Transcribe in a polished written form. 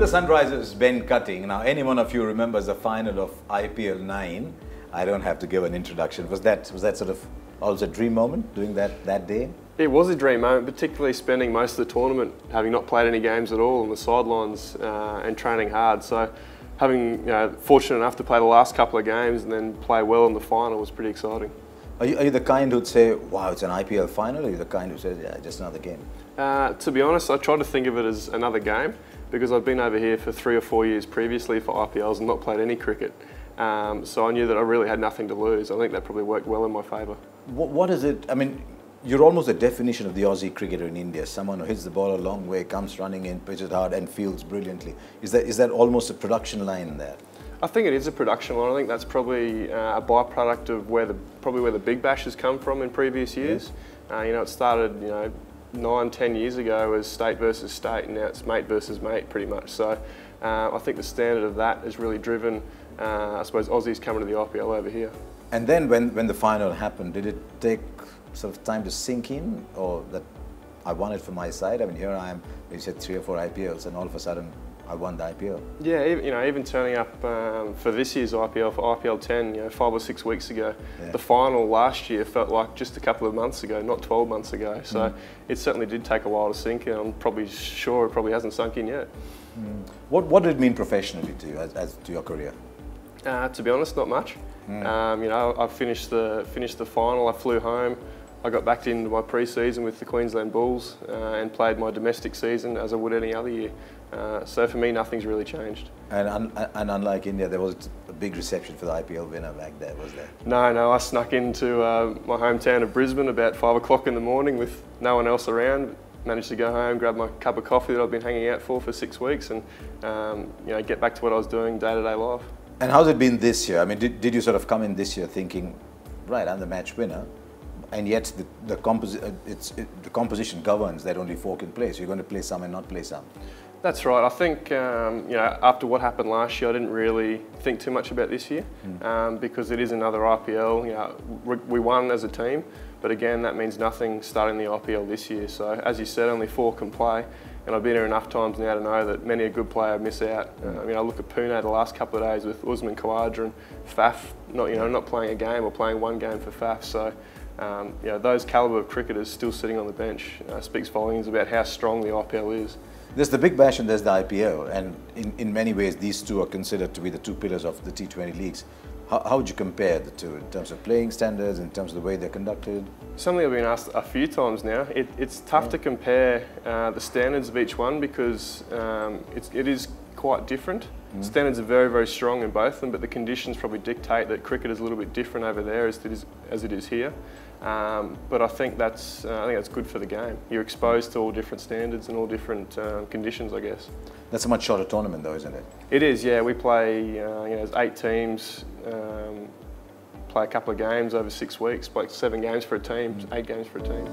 With the Sunrisers Ben cutting, now any one of you remembers the final of IPL 9, I don't have to give an introduction. Was that sort of also a dream moment, doing that day? It was a dream moment, particularly spending most of the tournament having not played any games at all on the sidelines and training hard. So having, fortunate enough to play the last couple of games and then play well in the final was pretty exciting. Are you the kind who'd say, wow, it's an IPL final, or are you the kind who says, yeah, just another game? To be honest, I try to think of it as another game because I've been over here for 3 or 4 years previously for IPLs and not played any cricket. So I knew that I really had nothing to lose. I think that probably worked well in my favour. What is it? I mean, you're almost the definition of the Aussie cricketer in India. Someone who hits the ball a long way, comes running in, pitches hard and fields brilliantly. Is that almost a production line there? I think it is a production line. I think that's probably a byproduct of probably where the Big Bash has come from in previous years. Yeah. It started 9, 10 years ago as state versus state, and now it's mate versus mate pretty much. So I think the standard of that has really driven, I suppose, Aussies coming to the IPL over here. And then when the final happened, did it take sort of time to sink in, or that I won it for my side? I mean, here I am, you said 3 or 4 IPLs, and all of a sudden I won the IPL. Yeah, even turning up for this year's IPL, for IPL 10, 5 or 6 weeks ago. Yeah. The final last year felt like just a couple of months ago, not 12 months ago. So it certainly did take a while to sink in. I'm probably sure it probably hasn't sunk in yet. What did it mean professionally to you, as to your career? To be honest, not much. I finished the final. I flew home. I got back into my pre-season with the Queensland Bulls and played my domestic season as I would any other year. So for me, nothing's really changed. And unlike India, there was a big reception for the IPL winner back there, was there? No, I snuck into my hometown of Brisbane about 5 o'clock in the morning with no one else around. Managed to go home, grab my cup of coffee that I've been hanging out for 6 weeks, and get back to what I was doing day-to-day life. And how's it been this year? I mean, did you sort of come in this year thinking, right, I'm the match winner, and yet the composition governs that only 4 can play, so you're going to play some and not play some? That's right. I think after what happened last year, I didn't really think too much about this year because it is another IPL. We won as a team, but again, that means nothing starting the IPL this year. So as you said, only 4 can play. And I've been here enough times now to know that many a good player miss out. I look at Pune the last couple of days with Usman, Khawaja and Faf, not playing a game or playing 1 game for Faf. So those calibre of cricketers still sitting on the bench speaks volumes about how strong the IPL is. There's the Big Bash and there's the IPL, and in many ways these two are considered to be the 2 pillars of the T20 leagues. How would you compare the two in terms of playing standards, in terms of the way they're conducted? Something I've been asked a few times now. It's tough to compare the standards of each one because it is quite different. Standards are very, very strong in both of them, but the conditions probably dictate that cricket is a little bit different over there as it is here. But I think that's good for the game. You're exposed to all different standards and all different conditions, I guess. That's a much shorter tournament though, isn't it? It is, yeah. We play, there's 8 teams, play a couple of games over 6 weeks, play 7 games for a team, 8 games for a team.